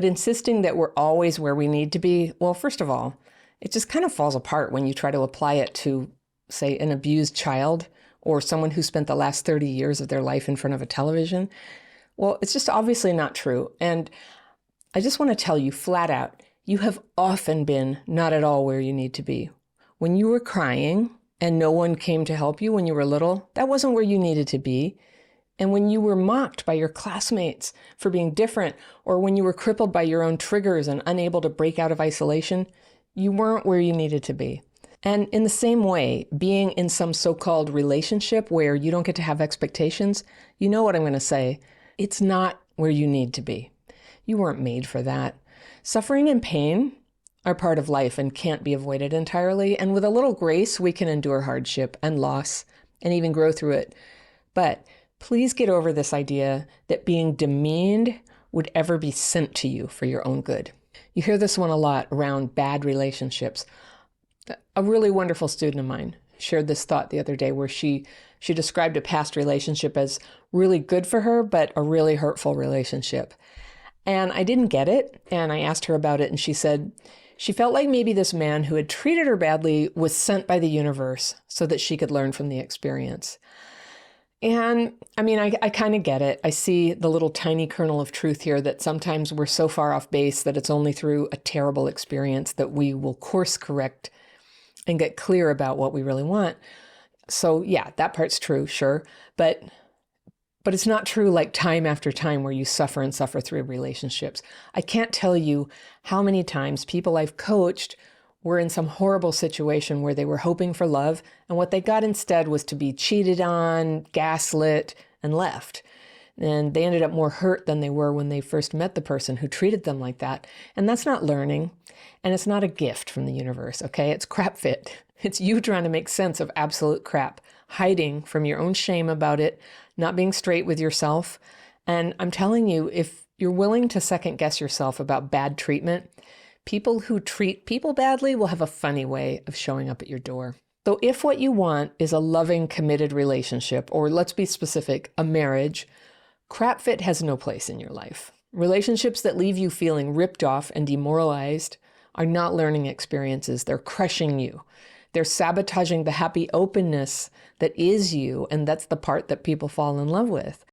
But insisting that we're always where we need to be, well, first of all, it just kind of falls apart when you try to apply it to, say, an abused child or someone who spent the last 30 years of their life in front of a television. Well, it's just obviously not true. And I just want to tell you flat out, you have often been not at all where you need to be. When you were crying and no one came to help you when you were little, that wasn't where you needed to be. And when you were mocked by your classmates for being different, or when you were crippled by your own triggers and unable to break out of isolation, you weren't where you needed to be. And in the same way, being in some so-called relationship where you don't get to have expectations, you know what I'm going to say, it's not where you need to be. You weren't made for that. Suffering and pain are part of life and can't be avoided entirely. And with a little grace, we can endure hardship and loss and even grow through it. But please get over this idea that being demeaned would ever be sent to you for your own good. You hear this one a lot around bad relationships. A really wonderful student of mine shared this thought the other day where she described a past relationship as really good for her, but a really hurtful relationship. And I didn't get it, and I asked her about it, and she said she felt like maybe this man who had treated her badly was sent by the universe so that she could learn from the experience. And I mean, I kind of get it. I see the little tiny kernel of truth here that sometimes we're so far off base that it's only through a terrible experience that we will course correct and get clear about what we really want. So yeah, that part's true, sure. But it's not true like time after time where you suffer and suffer through relationships. I can't tell you how many times people I've coached were in some horrible situation where they were hoping for love, and what they got instead was to be cheated on, gaslit, and left. And they ended up more hurt than they were when they first met the person who treated them like that. And that's not learning, and it's not a gift from the universe, okay? It's crap fit. It's you trying to make sense of absolute crap, hiding from your own shame about it, not being straight with yourself. And I'm telling you, if you're willing to second guess yourself about bad treatment, people who treat people badly will have a funny way of showing up at your door. So if what you want is a loving, committed relationship, or let's be specific, a marriage, crap fit has no place in your life. Relationships that leave you feeling ripped off and demoralized are not learning experiences. They're crushing you. They're sabotaging the happy openness that is you, and that's the part that people fall in love with.